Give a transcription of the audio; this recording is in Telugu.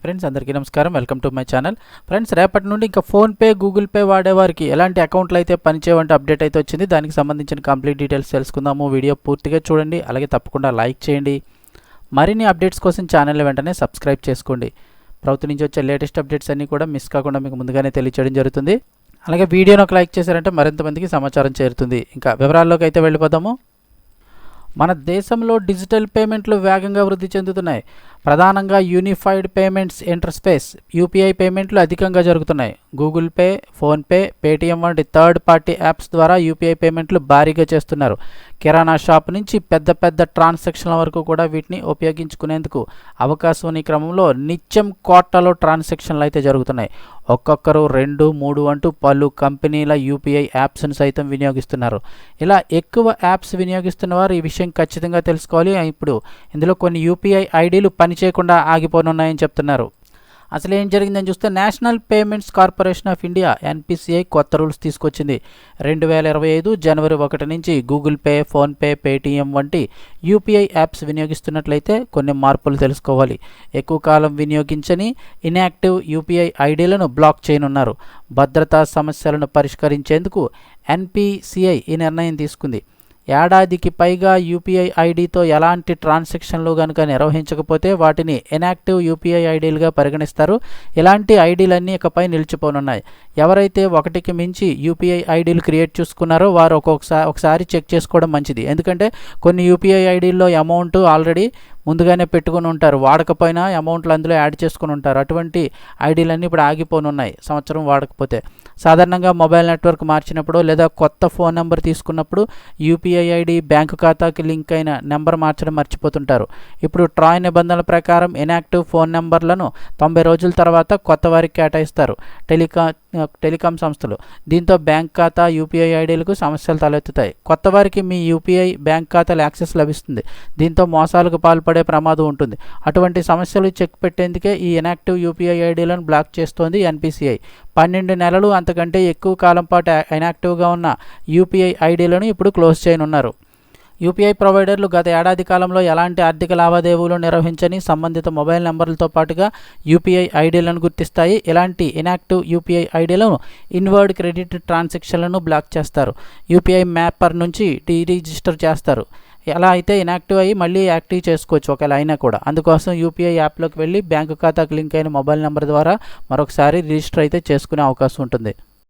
ఫ్రెండ్స్, అందరికీ నమస్కారం. Welcome to my channel. Friends, రేపటి నుండి ఇంకా ఫోన్పే, గూగుల్ పే వాడేవారికి ఎలాంటి అకౌంట్లు అయితే పనిచేయవంటే అప్డేట్ అయితే వచ్చింది. దానికి సంబంధించిన కంప్లీట్ డీటెయిల్స్ తెలుసుకుందాము. వీడియో పూర్తిగా చూడండి, అలాగే తప్పకుండా లైక్ చేయండి. మరిన్ని అప్డేట్స్ కోసం ఛానల్ వెంటనే సబ్స్క్రైబ్ చేసుకోండి. ప్రభుత్వం నుంచి వచ్చే లేటెస్ట్ అప్డేట్స్ అన్నీ కూడా మిస్ కాకుండా మీకు ముందుగానే తెలియచేయడం జరుగుతుంది. అలాగే వీడియోని ఒక లైక్ చేశారంటే మరింత మందికి సమాచారం చేరుతుంది. ఇంకా వివరాల్లోకి అయితే వెళ్ళిపోదాము. మన దేశంలో డిజిటల్ పేమెంట్లు వేగంగా వృద్ధి చెందుతున్నాయి. ప్రధానంగా యూనిఫైడ్ పేమెంట్స్ ఇంటర్ఫేస్ యూపీఐ పేమెంట్లు అధికంగా జరుగుతున్నాయి. గూగుల్ పే, ఫోన్పే, పేటీఎం వంటి థర్డ్ పార్టీ యాప్స్ ద్వారా యూపీఐ పేమెంట్లు భారీగా చేస్తున్నారు. కిరాణా షాప్ నుంచి పెద్ద పెద్ద ట్రాన్సాక్షన్ల వరకు కూడా వీటిని ఉపయోగించుకునేందుకు అవకాశం ఉన్న క్రమంలో నిత్యం కోట్లలో ట్రాన్సాక్షన్లు అయితే జరుగుతున్నాయి. ఒక్కొక్కరు 2, 3 అంటూ పలు కంపెనీల యూపీఐ యాప్స్ను సైతం వినియోగిస్తున్నారు. ఇలా ఎక్కువ యాప్స్ వినియోగిస్తున్న వారు ఈ విషయం ఖచ్చితంగా తెలుసుకోవాలి. ఇప్పుడు ఇందులో కొన్ని యూపీఐ ఐడీలు పనిచేయకుండా ఆగిపోనున్నాయని చెప్తున్నారు. అసలు ఏం జరిగిందని చూస్తే national payments corporation of India NPCI కొత్త రూల్స్ తీసుకొచ్చింది. 2025 జనవరి 1 నుంచి గూగుల్ పే, ఫోన్పే, పేటీఎం వంటి యూపీఐ యాప్స్ వినియోగిస్తున్నట్లయితే కొన్ని మార్పులు తెలుసుకోవాలి. ఎక్కువ కాలం వినియోగించని ఇన్యాక్టివ్ యూపీఐ ఐడీలను బ్లాక్ చేయనున్నారు. భద్రతా సమస్యలను పరిష్కరించేందుకు ఎన్పిసిఐ ఈ నిర్ణయం తీసుకుంది. ఏడాదికి పైగా యూపీఐ ఐడితో ఎలాంటి ట్రాన్సాక్షన్లు కనుక నిర్వహించకపోతే వాటిని ఇన్యాక్టివ్ యూపీఐ ఐడీలుగా పరిగణిస్తారు. ఇలాంటి ఐడీలన్నీ ఇకపై నిలిచిపోనున్నాయి. ఎవరైతే ఒకటికి మించి యూపీఐ ఐడీలు క్రియేట్ చేసుకున్నారో వారు ఒకసారి చెక్ చేసుకోవడం మంచిది. ఎందుకంటే కొన్ని యూపీఐ ఐడీల్లో అమౌంట్ ఆల్రెడీ ముందుగానే పెట్టుకుని ఉంటారు, వాడకపోయినా అమౌంట్లు అందులో యాడ్ చేసుకుని ఉంటారు. అటువంటి ఐడీలన్నీ ఇప్పుడు ఆగిపోనున్నాయి సంవత్సరం వాడకపోతే. సాధారణంగా మొబైల్ నెట్వర్క్ మార్చినప్పుడు లేదా కొత్త ఫోన్ నెంబర్ తీసుకున్నప్పుడు యూపీఐ ఐడి బ్యాంకు ఖాతాకి లింక్ అయిన నెంబర్ మార్చడం మర్చిపోతుంటారు. ఇప్పుడు ట్రాయ్ నిబంధనల ప్రకారం ఇన్యాక్టివ్ ఫోన్ నెంబర్లను 90 రోజుల తర్వాత కొత్త వారికి కేటాయిస్తారు టెలికాం సంస్థలు. దీంతో బ్యాంక్ ఖాతా, యూపీఐ ఐడీలకు సమస్యలు తలెత్తుతాయి. కొత్త వారికి మీ యూపీఐ బ్యాంక్ ఖాతాల యాక్సెస్ లభిస్తుంది. దీంతో మోసాలకు పాల్పడే ప్రమాదం ఉంటుంది. అటువంటి సమస్యలు చెక్ పెట్టేందుకే ఈ ఇన్యాక్టివ్ యూపీఐ ఐడీలను బ్లాక్ చేస్తోంది ఎన్పిసిఐ. 12 నెలలు అంతకంటే ఎక్కువ కాలం పాటు ఇన్యాక్టివ్గా ఉన్న యూపీఐ ఐడీలను ఇప్పుడు క్లోజ్ చేయనున్నారు. యూపీఐ ప్రొవైడర్లు గత ఏడాది కాలంలో ఎలాంటి ఆర్థిక లావాదేవీలు నిర్వహించని సంబంధిత మొబైల్ నెంబర్లతో పాటుగా యూపీఐ ఐడీలను గుర్తిస్తాయి. ఇలాంటి ఇన్యాక్టివ్ యూపీఐ ఐడీలను ఇన్వర్డ్ క్రెడిట్ ట్రాన్సాక్షన్లను బ్లాక్ చేస్తారు. యూపీఐ మ్యాపర్ నుంచి డీరిజిస్టర్ చేస్తారు. ఎలా అయితే ఇన్యాక్టివ్ అయ్యి మళ్ళీ యాక్టివ్ చేసుకోవచ్చు ఒకవేళ అయినా కూడా. అందుకోసం యూపీఐ యాప్లోకి వెళ్ళి బ్యాంకు ఖాతాకు లింక్ అయిన మొబైల్ నెంబర్ ద్వారా మరొకసారి రిజిస్టర్ అయితే చేసుకునే అవకాశం ఉంటుంది.